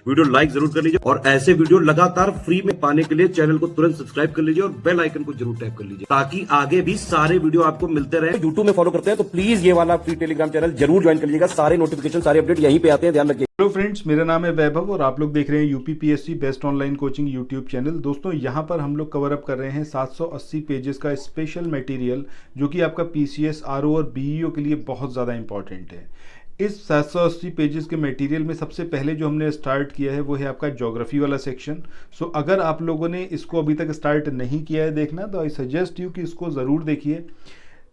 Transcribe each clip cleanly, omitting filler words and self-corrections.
Video like जरूर कर लीजिए और ऐसे वीडियो लगातार फ्री में पाने के लिए चैनल को तुरंत सब्सक्राइब कर लीजिए और बेल आइकन को जरूर टैप कर लीजिए ताकि आगे भी सारे वीडियो आपको मिलते रहे। यूट्यूब में फॉलो करते हैं तो प्लीज ये वाला फ्री टेलीग्राम चैनल जरूर ज्वाइन कर लीजिएगा। सारे नोटिफिकेशन सारे अपडेट यहीं पे आते हैं, ध्यान रखिए। हेलो फ्रेंड्स, मेरा नाम है वैभव और आप लोग देख रहे हैं UPPSC best online coaching YouTube channel. दोस्तों, यहाँ पर हम लोग कवर अप कर रहे हैं 780 पेजेस का स्पेशल मटेरियल जो कि आपका पीसीएस, आरओ और बीईओ के लिए बहुत ज़्यादा इंपॉर्टेंट है। इस 780 पेजेस के मटेरियल में सबसे पहले जो हमने स्टार्ट किया है वो है आपका ज्योग्राफी वाला सेक्शन। सो अगर आप लोगों ने इसको अभी तक स्टार्ट नहीं किया है देखना, तो आई सजेस्ट यू कि इसको ज़रूर देखिए।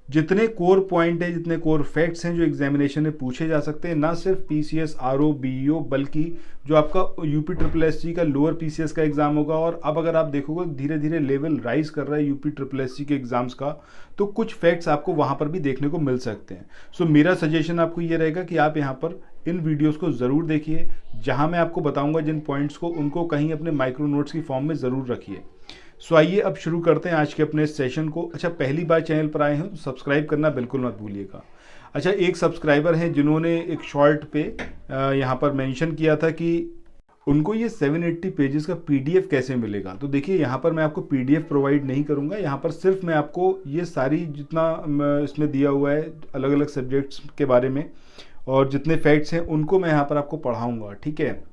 जितने कोर पॉइंट है, जितने कोर फैक्ट्स हैं जो एग्जामिनेशन में पूछे जा सकते हैं, ना सिर्फ पीसीएस, आरओ, बीईओ, बल्कि जो आपका यूपी ट्रिपल एससी का लोअर पीसीएस का एग्जाम होगा, और अब अगर आप देखोगे धीरे धीरे लेवल राइज कर रहा है यूपी ट्रिपल एससी के एग्जाम्स का, तो कुछ फैक्ट्स आपको वहाँ पर भी देखने को मिल सकते हैं। सो मेरा सजेशन आपको ये रहेगा कि आप यहाँ पर इन वीडियोस को ज़रूर देखिए। जहाँ मैं आपको बताऊँगा जिन पॉइंट्स को, उनको कहीं अपने माइक्रो नोट्स की फॉर्म में ज़रूर रखिए। सो आइए अब शुरू करते हैं आज के अपने सेशन को। अच्छा, पहली बार चैनल पर आए हैं तो सब्सक्राइब करना बिल्कुल मत भूलिएगा। अच्छा, एक सब्सक्राइबर हैं जिन्होंने एक शॉर्ट पे यहाँ पर मेंशन किया था कि उनको ये 780 पेजेस का पीडीएफ कैसे मिलेगा। तो देखिए, यहाँ पर मैं आपको पीडीएफ प्रोवाइड नहीं करूँगा। यहाँ पर सिर्फ मैं आपको ये सारी जितना इसमें दिया हुआ है अलग अलग सब्जेक्ट्स के बारे में और जितने फैक्ट्स हैं उनको मैं यहाँ पर आपको पढ़ाऊँगा, ठीक है।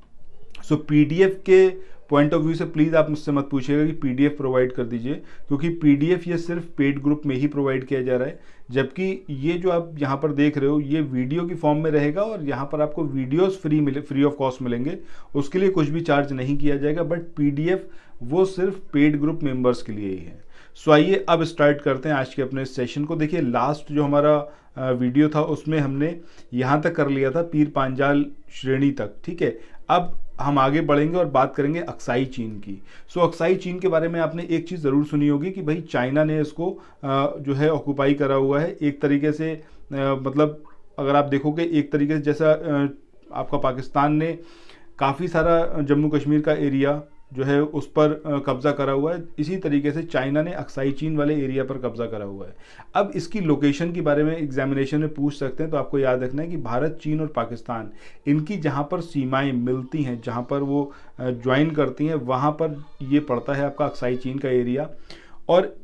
सो पीडीएफ के पॉइंट ऑफ व्यू से प्लीज़ आप मुझसे मत पूछिएगा कि पीडीएफ प्रोवाइड कर दीजिए, क्योंकि पीडीएफ ये सिर्फ पेड ग्रुप में ही प्रोवाइड किया जा रहा है। जबकि ये जो आप यहाँ पर देख रहे हो ये वीडियो की फॉर्म में रहेगा और यहाँ पर आपको वीडियोस फ्री ऑफ कॉस्ट मिलेंगे। उसके लिए कुछ भी चार्ज नहीं किया जाएगा, बट पीडीएफ वो सिर्फ पेड ग्रुप मेंबर्स के लिए ही है। सो आइए अब स्टार्ट करते हैं आज के अपने सेशन को। देखिए, लास्ट जो हमारा वीडियो था उसमें हमने यहाँ तक कर लिया था, पीर पांजाल श्रेणी तक, ठीक है। अब हम आगे बढ़ेंगे और बात करेंगे अक्साई चीन की। सो अक्साई चीन के बारे में आपने एक चीज़ ज़रूर सुनी होगी कि भाई चाइना ने इसको जो है ऑक्यूपाई करा हुआ है एक तरीके से। मतलब अगर आप देखोगे एक तरीके से जैसा आपका पाकिस्तान ने काफ़ी सारा जम्मू कश्मीर का एरिया जो है उस पर कब्ज़ा करा हुआ है, इसी तरीके से चाइना ने अक्साई चीन वाले एरिया पर कब्ज़ा करा हुआ है। अब इसकी लोकेशन के बारे में एग्जामिनेशन में पूछ सकते हैं, तो आपको याद रखना है कि भारत, चीन और पाकिस्तान, इनकी जहाँ पर सीमाएं मिलती हैं, जहाँ पर वो ज्वाइन करती हैं, वहाँ पर ये पड़ता है आपका अक्साई चीन का एरिया। और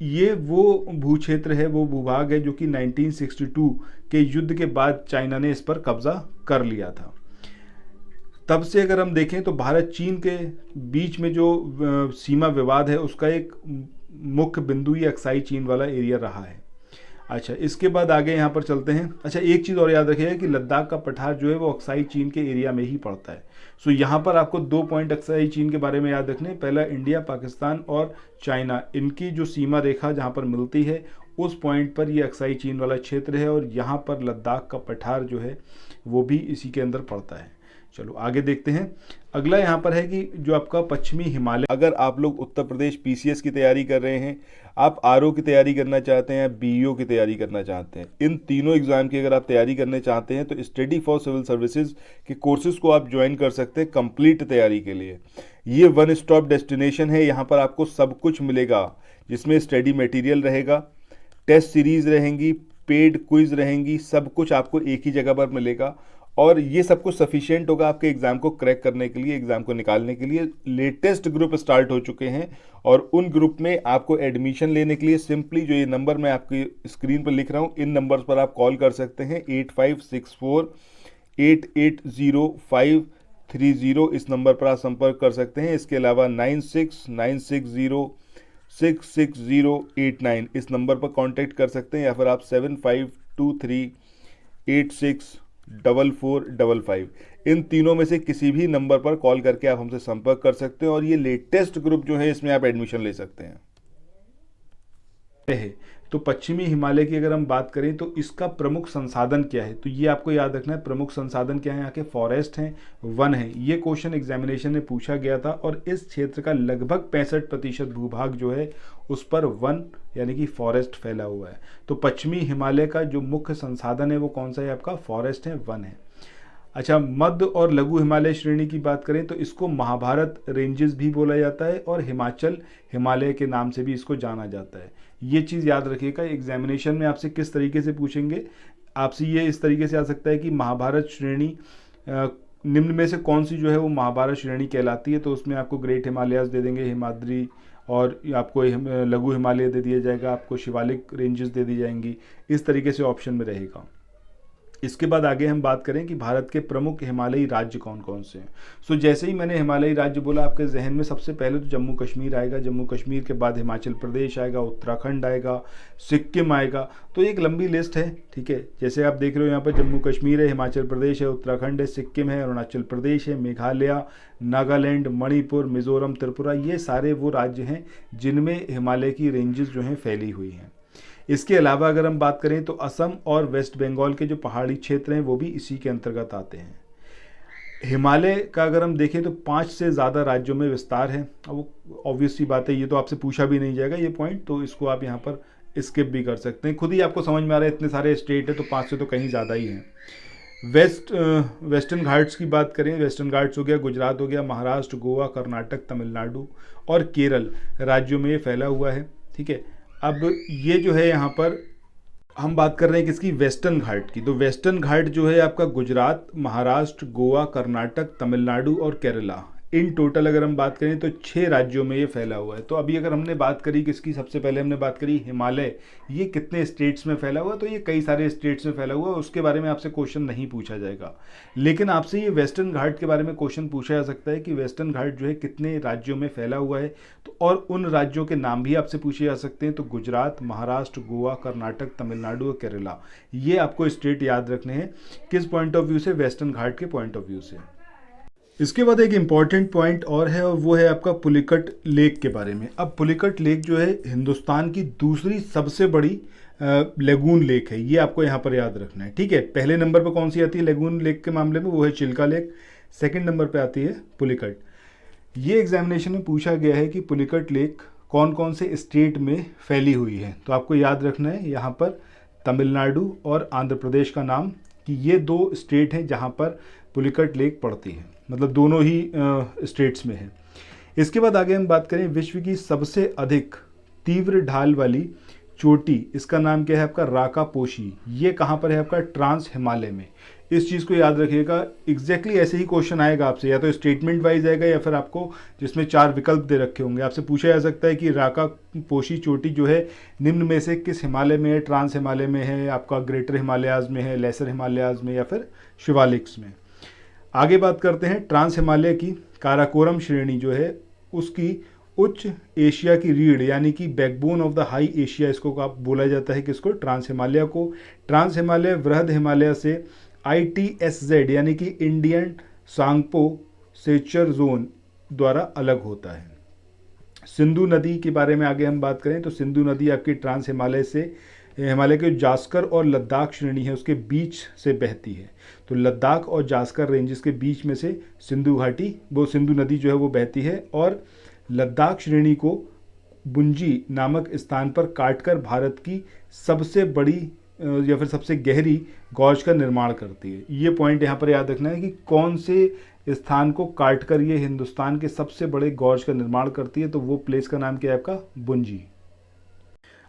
ये वो भू क्षेत्र है, वो भूभाग है जो कि 1962 के युद्ध के बाद चाइना ने इस पर कब्ज़ा कर लिया था। तब से अगर हम देखें तो भारत चीन के बीच में जो सीमा विवाद है उसका एक मुख्य बिंदु ये अक्साई चीन वाला एरिया रहा है। अच्छा, इसके बाद आगे यहाँ पर चलते हैं। अच्छा, एक चीज़ और याद रखिएगा कि लद्दाख का पठार जो है वो अक्साई चीन के एरिया में ही पड़ता है। सो यहाँ पर आपको 2 पॉइंट अक्साई चीन के बारे में याद रखने। पहला, इंडिया, पाकिस्तान और चाइना, इनकी जो सीमा रेखा जहाँ पर मिलती है उस पॉइंट पर ये अक्साई चीन वाला क्षेत्र है, और यहाँ पर लद्दाख का पठार जो है वो भी इसी के अंदर पड़ता है। चलो आगे देखते हैं। अगला यहाँ पर है कि जो आपका पश्चिमी हिमालय, अगर आप लोग उत्तर प्रदेश पीसीएस की तैयारी कर रहे हैं, आप आरओ की तैयारी करना चाहते हैं, बीईओ की तैयारी करना चाहते हैं, इन तीनों एग्जाम की अगर आप तैयारी करने चाहते हैं तो स्टडी फॉर सिविल सर्विसेज के कोर्सेज को आप ज्वाइन कर सकते हैं कंप्लीट तैयारी के लिए। ये वन स्टॉप डेस्टिनेशन है। यहाँ पर आपको सब कुछ मिलेगा, जिसमें स्टडी मटेरियल रहेगा, टेस्ट सीरीज रहेंगी, पेड क्विज रहेंगी, सब कुछ आपको एक ही जगह पर मिलेगा। और ये सब कुछ सफिशिएंट होगा आपके एग्जाम को क्रैक करने के लिए, एग्जाम को निकालने के लिए। लेटेस्ट ग्रुप स्टार्ट हो चुके हैं और उन ग्रुप में आपको एडमिशन लेने के लिए सिंपली जो ये नंबर मैं आपकी स्क्रीन पर लिख रहा हूँ, इन नंबर्स पर आप कॉल कर सकते हैं। 8564880530, इस नंबर पर आप संपर्क कर सकते हैं। इसके अलावा 9696066089, इस नंबर पर कांटेक्ट कर सकते हैं, या फिर आप 7523864455, इन तीनों में से किसी भी नंबर पर कॉल करके आप हमसे संपर्क कर सकते हैं और ये लेटेस्ट ग्रुप जो है इसमें आप एडमिशन ले सकते हैं। तो पश्चिमी हिमालय की अगर हम बात करें तो इसका प्रमुख संसाधन क्या है, तो ये आपको याद रखना है। प्रमुख संसाधन क्या है? यहाँ के फॉरेस्ट हैं, वन है। ये क्वेश्चन एग्जामिनेशन में पूछा गया था और इस क्षेत्र का लगभग 65% भूभाग जो है उस पर वन यानी कि फॉरेस्ट फैला हुआ है। तो पश्चिमी हिमालय का जो मुख्य संसाधन है वो कौन सा है? आपका फॉरेस्ट है, वन है। अच्छा, मध्य और लघु हिमालय श्रेणी की बात करें तो इसको महाभारत रेंजेस भी बोला जाता है और हिमाचल हिमालय के नाम से भी इसको जाना जाता है। ये चीज़ याद रखिएगा, एग्जामिनेशन में आपसे किस तरीके से पूछेंगे, आपसे ये इस तरीके से आ सकता है कि महाभारत श्रेणी निम्न में से कौन सी जो है वो महाभारत श्रेणी कहलाती है, तो उसमें आपको ग्रेट हिमालयाज दे देंगे, हिमाद्री, और आपको लघु हिमालय दे दिया जाएगा, आपको शिवालिक रेंजेस दे दी जाएंगी। इस तरीके से ऑप्शन में रहेगा। इसके बाद आगे हम बात करें कि भारत के प्रमुख हिमालयी राज्य कौन कौन से हैं। सो जैसे ही मैंने हिमालयी राज्य बोला, आपके जहन में सबसे पहले तो जम्मू कश्मीर आएगा, जम्मू कश्मीर के बाद हिमाचल प्रदेश आएगा, उत्तराखंड आएगा, सिक्किम आएगा। तो एक लंबी लिस्ट है, ठीक है। जैसे आप देख रहे हो यहाँ पर जम्मू कश्मीर है, हिमाचल प्रदेश है, उत्तराखंड है, सिक्किम है, अरुणाचल प्रदेश है, मेघालय, नागालैंड, मणिपुर, मिजोरम, त्रिपुरा, ये सारे वो राज्य हैं जिनमें हिमालय की रेंजेस जो हैं फैली हुई हैं। इसके अलावा अगर हम बात करें तो असम और वेस्ट बंगाल के जो पहाड़ी क्षेत्र हैं वो भी इसी के अंतर्गत आते हैं। हिमालय का अगर हम देखें तो 5 से ज़्यादा राज्यों में विस्तार है। अब वो ऑब्वियस सी बात है, ये तो आपसे पूछा भी नहीं जाएगा ये पॉइंट, तो इसको आप यहाँ पर स्किप भी कर सकते हैं, खुद ही आपको समझ में आ रहा है इतने सारे स्टेट है तो 5 से तो कहीं ज़्यादा ही हैं। वेस्टर्न घाट्स की बात करें, वेस्टर्न घाट्स हो गया, गुजरात हो गया, महाराष्ट्र, गोवा, कर्नाटक, तमिलनाडु और केरल राज्यों में ये फैला हुआ है, ठीक है। अब ये जो है यहाँ पर हम बात कर रहे हैं किसकी, वेस्टर्न घाट की। तो वेस्टर्न घाट जो है आपका गुजरात, महाराष्ट्र, गोवा, कर्नाटक, तमिलनाडु और केरला, इन टोटल अगर हम बात करें तो 6 राज्यों में ये फैला हुआ है। तो अभी अगर हमने बात करी किसकी, सबसे पहले हमने बात करी हिमालय, ये कितने स्टेट्स में फैला हुआ है, तो ये कई सारे स्टेट्स में फैला हुआ है, उसके बारे में आपसे क्वेश्चन नहीं पूछा जाएगा। लेकिन आपसे ये वेस्टर्न घाट के बारे में क्वेश्चन पूछा जा सकता है कि वेस्टर्न घाट जो है कितने राज्यों में फैला हुआ है, तो और उन राज्यों के नाम भी आपसे पूछे जा सकते हैं। तो गुजरात, महाराष्ट्र, गोवा, कर्नाटक, तमिलनाडु और केरला, ये आपको स्टेट याद रखने हैं। किस पॉइंट ऑफ व्यू से, वेस्टर्न घाट के पॉइंट ऑफ व्यू से। इसके बाद एक इम्पॉर्टेंट पॉइंट और है, और वो है आपका पुलिकट लेक के बारे में। अब पुलिकट लेक जो है हिंदुस्तान की दूसरी सबसे बड़ी लेगून लेक है, ये आपको यहाँ पर याद रखना है, ठीक है। पहले नंबर पर कौन सी आती है लेगून लेक के मामले में, वो है चिल्का लेक। सेकंड नंबर पे आती है पुलिकट। ये एग्जामिनेशन में पूछा गया है कि पुलिकट लेक कौन कौन से स्टेट में फैली हुई है, तो आपको याद रखना है यहाँ पर तमिलनाडु और आंध्र प्रदेश का नाम, कि ये 2 स्टेट हैं जहाँ पर पुलिकट लेक पड़ती है, मतलब दोनों ही स्टेट्स में है। इसके बाद आगे हम बात करें विश्व की सबसे अधिक तीव्र ढाल वाली चोटी, इसका नाम क्या है आपका, राका पोशी। ये कहाँ पर है आपका, ट्रांस हिमालय में। इस चीज़ को याद रखिएगा, एग्जैक्टली ऐसे ही क्वेश्चन आएगा आपसे, या तो स्टेटमेंट वाइज आएगा या फिर आपको जिसमें 4 विकल्प दे रखे होंगे, आपसे पूछा जा सकता है कि राका पोशी चोटी जो है निम्न में से किस हिमालय में है, ट्रांस हिमालय में है, आपका ग्रेटर हिमालयाज में है, लेसर हिमालयाज में, या फिर शिवालिक्स में। आगे बात करते हैं ट्रांस हिमालय की। काराकोरम श्रेणी जो है उसकी उच्च एशिया की रीढ़, यानी कि backbone of the high Asia, इसको आप बोला जाता है किसको, ट्रांस हिमालय को। ट्रांस हिमालय वृहद हिमालय से ITSZ यानी कि इंडियन सांगपो सेचर जोन द्वारा अलग होता है। सिंधु नदी के बारे में आगे हम बात करें तो सिंधु नदी आपकी ट्रांस हिमालय से, हिमालय के जास्कर और लद्दाख श्रेणी है उसके बीच से बहती है। तो लद्दाख और जास्कर रेंजेस के बीच में से सिंधु घाटी, वो सिंधु नदी जो है वो बहती है, और लद्दाख श्रेणी को बुंजी नामक स्थान पर काटकर भारत की सबसे बड़ी या फिर सबसे गहरी गॉर्ज का निर्माण करती है। ये पॉइंट यहाँ पर याद रखना है कि कौन से स्थान को काटकर ये हिंदुस्तान के सबसे बड़े गॉर्ज का निर्माण करती है, तो वो प्लेस का नाम क्या है आपका, बुंजी।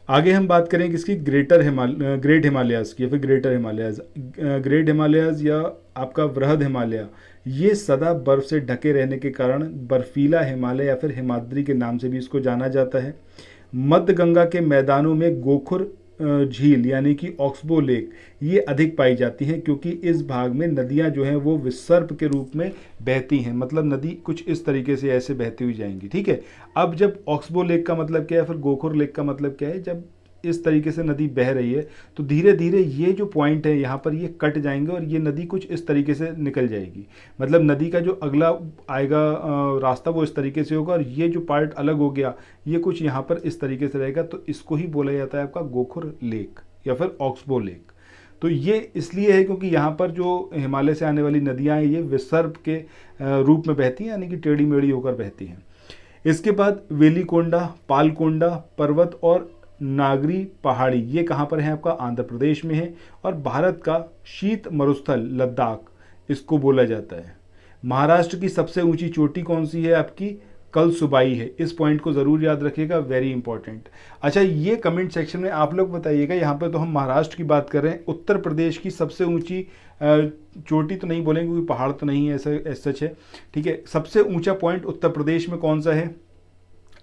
आगे हम बात करें किसकी, ग्रेट हिमालयाज की, या फिर ग्रेटर हिमालयाज। ग्रेट हिमालयाज या आपका वृहद हिमालय, ये सदा बर्फ से ढके रहने के कारण बर्फीला हिमालय या फिर हिमाद्री के नाम से भी इसको जाना जाता है। मध्य गंगा के मैदानों में गोखुर झील यानी कि ऑक्सबो लेक ये अधिक पाई जाती हैं, क्योंकि इस भाग में नदियां जो हैं वो विसर्प के रूप में बहती हैं, मतलब नदी कुछ इस तरीके से ऐसे बहती हुई जाएंगी, ठीक है। अब जब ऑक्सबो लेक का मतलब क्या है, फिर गोखुर लेक का मतलब क्या है, जब इस तरीके से नदी बह रही है तो धीरे धीरे ये जो पॉइंट है यहाँ पर ये कट जाएंगे और ये नदी कुछ इस तरीके से निकल जाएगी, मतलब नदी का जो अगला आएगा रास्ता वो इस तरीके से होगा, और ये जो पार्ट अलग हो गया ये कुछ यहाँ पर इस तरीके से रहेगा, तो इसको ही बोला जाता है आपका गोखुर लेक या फिर ऑक्सबो लेक। तो ये इसलिए है क्योंकि यहाँ पर जो हिमालय से आने वाली नदियाँ हैं ये विसर्प के रूप में बहती हैं, यानी कि टेढ़ी मेढ़ी होकर बहती हैं। इसके बाद वेलिकोंडा, पालकोंडा पर्वत और नागरी पहाड़ी, ये कहाँ पर है आपका, आंध्र प्रदेश में है, और भारत का शीत मरुस्थल लद्दाख इसको बोला जाता है। महाराष्ट्र की सबसे ऊंची चोटी कौन सी है आपकी, कल सुबाई है। इस पॉइंट को ज़रूर याद रखिएगा, वेरी इंपॉर्टेंट। अच्छा, ये कमेंट सेक्शन में आप लोग बताइएगा, यहाँ पर तो हम महाराष्ट्र की बात कर रहे हैं, उत्तर प्रदेश की सबसे ऊंची चोटी तो नहीं बोलेंगे क्योंकि पहाड़ तो नहीं है, ऐसा सच है, ठीक है। सबसे ऊंचा पॉइंट उत्तर प्रदेश में कौन सा है?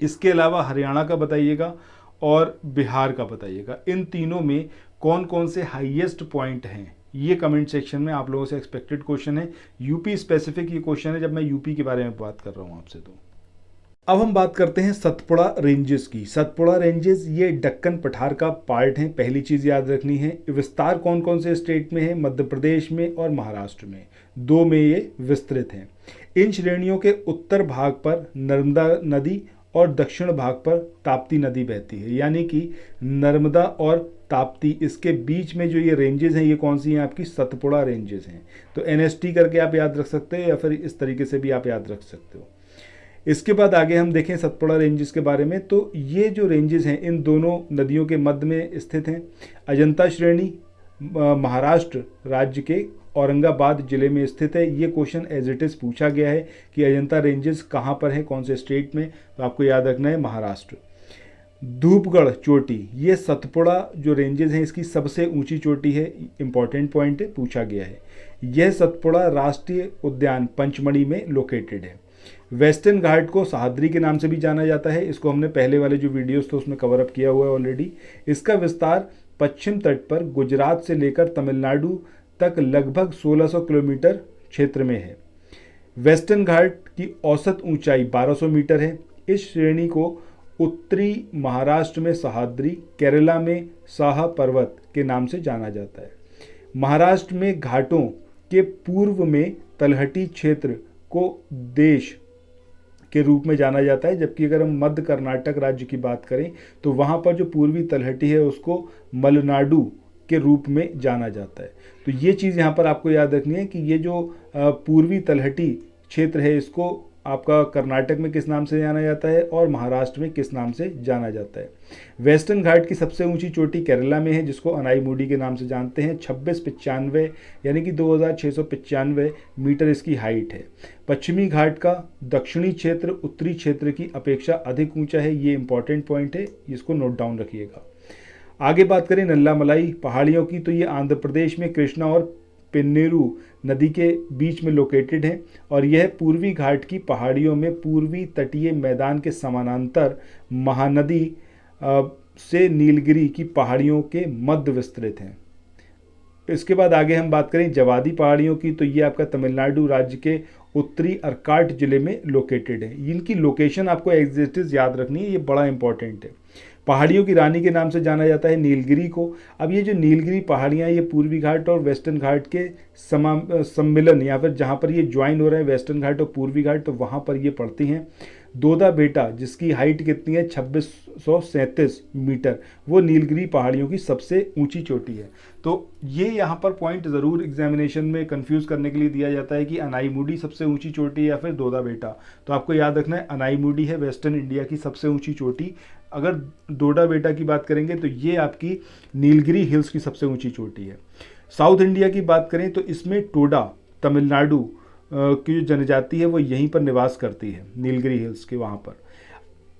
इसके अलावा हरियाणा का बताइएगा और बिहार का बताइएगा। इन तीनों में कौन कौन से हाईएस्ट पॉइंट हैं, ये कमेंट सेक्शन में आप लोगों से एक्सपेक्टेड क्वेश्चन है। यूपी स्पेसिफिक ये क्वेश्चन है, जब मैं यूपी के बारे में बात कर रहा हूँ आपसे। तो अब हम बात करते हैं सतपुड़ा रेंजेस की। सतपुड़ा रेंजेस ये दक्कन पठार का पार्ट है, पहली चीज़ याद रखनी है। विस्तार कौन कौन से स्टेट में है? मध्य प्रदेश में और महाराष्ट्र में, दो में ये विस्तृत हैं। इन श्रेणियों के उत्तर भाग पर नर्मदा नदी और दक्षिण भाग पर ताप्ती नदी बहती है, यानी कि नर्मदा और ताप्ती, इसके बीच में जो ये रेंजेस हैं, ये कौन सी हैं? आपकी सतपुड़ा रेंजेस हैं। तो NST करके आप याद रख सकते हो या फिर इस तरीके से भी आप याद रख सकते हो। इसके बाद आगे हम देखें सतपुड़ा रेंजेस के बारे में। तो ये जो रेंजेस हैं इन दोनों नदियों के मध्य में स्थित हैं। अजंता श्रेणी महाराष्ट्र राज्य के औरंगाबाद जिले में स्थित है। ये क्वेश्चन एज इट इज़ पूछा गया है कि अजंता रेंजेस कहाँ पर है, कौन से स्टेट में, तो आपको याद रखना है महाराष्ट्र। धूपगढ़ चोटी, ये सतपुड़ा जो रेंजेस हैं इसकी सबसे ऊंची चोटी है, इंपॉर्टेंट पॉइंट है, पूछा गया है। यह सतपुड़ा राष्ट्रीय उद्यान पंचमढ़ी में लोकेटेड है। वेस्टर्न घाट को सह्याद्री के नाम से भी जाना जाता है, इसको हमने पहले वाले जो वीडियोस थे उसमें कवर अप किया हुआ है ऑलरेडी। इसका विस्तार पश्चिम तट पर गुजरात से लेकर तमिलनाडु तक लगभग 1600 किलोमीटर क्षेत्र में है। वेस्टर्न घाट की औसत ऊंचाई 1200 मीटर है। इस श्रेणी को उत्तरी महाराष्ट्र में सह्याद्री, केरला में साहा पर्वत के नाम से जाना जाता है। महाराष्ट्र में घाटों के पूर्व में तलहटी क्षेत्र को देश के रूप में जाना जाता है, जबकि अगर हम मध्य कर्नाटक राज्य की बात करें तो वहाँ पर जो पूर्वी तलहटी है उसको मलनाडु के रूप में जाना जाता है। तो ये चीज़ यहाँ पर आपको याद रखनी है कि ये जो पूर्वी तलहटी क्षेत्र है इसको आपका कर्नाटक में किस नाम से जाना जाता है और महाराष्ट्र में किस नाम से जाना जाता है। वेस्टर्न घाट की सबसे ऊंची चोटी केरला में है, जिसको अनाईमुडी के नाम से जानते हैं। 2695 यानी कि 2695 मीटर इसकी हाइट है। पश्चिमी घाट का दक्षिणी क्षेत्र उत्तरी क्षेत्र की अपेक्षा अधिक ऊंचा है, ये इंपॉर्टेंट पॉइंट है, इसको नोट डाउन रखिएगा। आगे बात करें नल्लामलाई पहाड़ियों की, तो ये आंध्र प्रदेश में कृष्णा और पेन्नेरू नदी के बीच में लोकेटेड है और यह पूर्वी घाट की पहाड़ियों में पूर्वी तटीय मैदान के समानांतर महानदी से नीलगिरी की पहाड़ियों के मध्य विस्तृत हैं। इसके बाद आगे हम बात करें जवादी पहाड़ियों की, तो ये आपका तमिलनाडु राज्य के उत्तरी अर्काट जिले में लोकेटेड है। इनकी लोकेशन आपको एग्जैक्ट याद रखनी है, ये बड़ा इंपॉर्टेंट है। पहाड़ियों की रानी के नाम से जाना जाता है नीलगिरी को। अब ये जो नीलगिरी पहाड़ियाँ ये पूर्वी घाट और वेस्टर्न घाट के सम्मिलन या फिर जहाँ पर ये ज्वाइन हो रहा है वेस्टर्न घाट और पूर्वी घाट, तो वहाँ पर ये पड़ती हैं। दोदा बेटा जिसकी हाइट कितनी है 2637 मीटर, वो नीलगिरी पहाड़ियों की सबसे ऊंची चोटी है। तो ये यहाँ पर पॉइंट ज़रूर एग्जामिनेशन में कंफ्यूज करने के लिए दिया जाता है कि अनाईमुडी सबसे ऊंची चोटी है या फिर दोदा बेटा। तो आपको याद रखना है अनाईमुडी है वेस्टर्न इंडिया की सबसे ऊंची चोटी। अगर दोडा बेटा की बात करेंगे तो ये आपकी नीलगिरी हिल्स की सबसे ऊंची चोटी है। साउथ इंडिया की बात करें तो इसमें टोडा तमिलनाडु की जो जनजाति है वो यहीं पर निवास करती है, नीलगिरी हिल्स के वहाँ पर।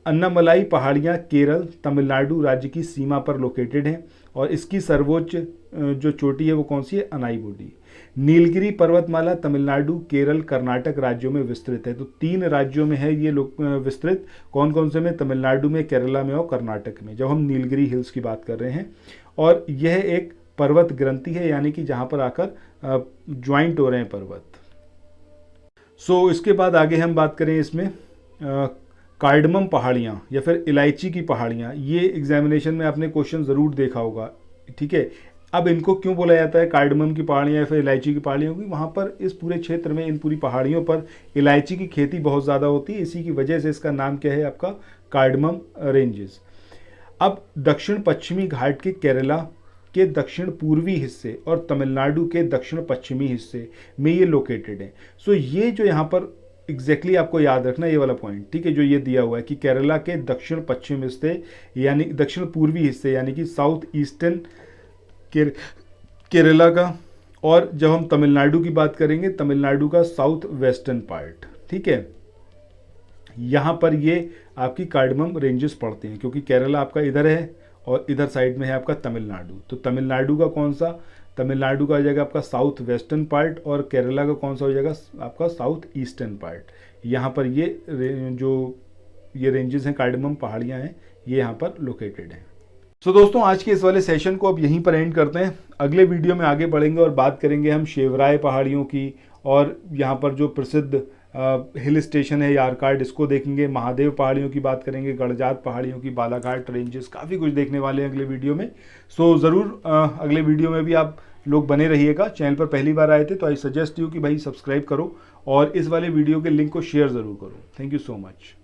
अन्नामलाई पहाड़ियाँ केरल तमिलनाडु राज्य की सीमा पर लोकेटेड हैं और इसकी सर्वोच्च जो चोटी है वो कौन सी है, अनाईमुडी। नीलगिरी पर्वतमाला तमिलनाडु केरल कर्नाटक राज्यों में विस्तृत है। तो 3 राज्यों में है ये विस्तृत, कौन कौन से में, तमिलनाडु में, केरला में और कर्नाटक में, जब हम नीलगिरी हिल्स की बात कर रहे हैं। और यह एक पर्वत ग्रंथि है, यानी कि जहाँ पर आकर ज्वाइंट हो रहे हैं पर्वत। सो इसके बाद आगे हम बात करें इसमें कार्डमम पहाड़ियाँ या फिर इलायची की पहाड़ियाँ। ये एग्जामिनेशन में आपने क्वेश्चन ज़रूर देखा होगा, ठीक है। अब इनको क्यों बोला जाता है कार्डमम की पहाड़ियाँ या फिर इलायची की पहाड़ियाँ, क्योंकि वहाँ पर इस पूरे क्षेत्र में इन पूरी पहाड़ियों पर इलायची की खेती बहुत ज़्यादा होती है, इसी की वजह से इसका नाम क्या है आपका कार्डमम रेंजेस। अब दक्षिण पश्चिमी घाट के केरला के दक्षिण पूर्वी हिस्से और तमिलनाडु के दक्षिण पश्चिमी हिस्से में ये लोकेटेड है। सो ये जो यहाँ पर एग्जैक्टली आपको याद रखना ये वाला पॉइंट, ठीक है, जो ये दिया हुआ है कि केरला के दक्षिण पश्चिम हिस्से यानी दक्षिण पूर्वी हिस्से यानी कि साउथ ईस्टर्न केरला का, और जब हम तमिलनाडु की बात करेंगे तमिलनाडु का साउथ वेस्टर्न पार्ट, ठीक है। यहाँ पर ये आपकी कार्डमम रेंजेस पड़ते हैं, क्योंकि केरला आपका इधर है और इधर साइड में है आपका तमिलनाडु। तो तमिलनाडु का कौन सा, तमिलनाडु का हो जाएगा आपका साउथ वेस्टर्न पार्ट, और केरला का कौन सा हो जाएगा आपका साउथ ईस्टर्न पार्ट। यहाँ पर ये जो ये रेंजेस हैं, कार्डमम पहाड़ियाँ हैं, ये यहाँ पर लोकेटेड हैं। सो दोस्तों, आज के इस वाले सेशन को अब यहीं पर एंड करते हैं। अगले वीडियो में आगे बढ़ेंगे और बात करेंगे हम शेवराय पहाड़ियों की, और यहाँ पर जो प्रसिद्ध हिल स्टेशन है यारकार्ड, इसको देखेंगे। महादेव पहाड़ियों की बात करेंगे, गड़जात पहाड़ियों की, बालाघाट रेंजेस, काफ़ी कुछ देखने वाले हैं अगले वीडियो में। सो ज़रूर अगले वीडियो में भी आप लोग बने रहिएगा। चैनल पर पहली बार आए थे तो आई सजेस्ट यू कि भाई सब्सक्राइब करो और इस वाले वीडियो के लिंक को शेयर ज़रूर करो। Thank you so much.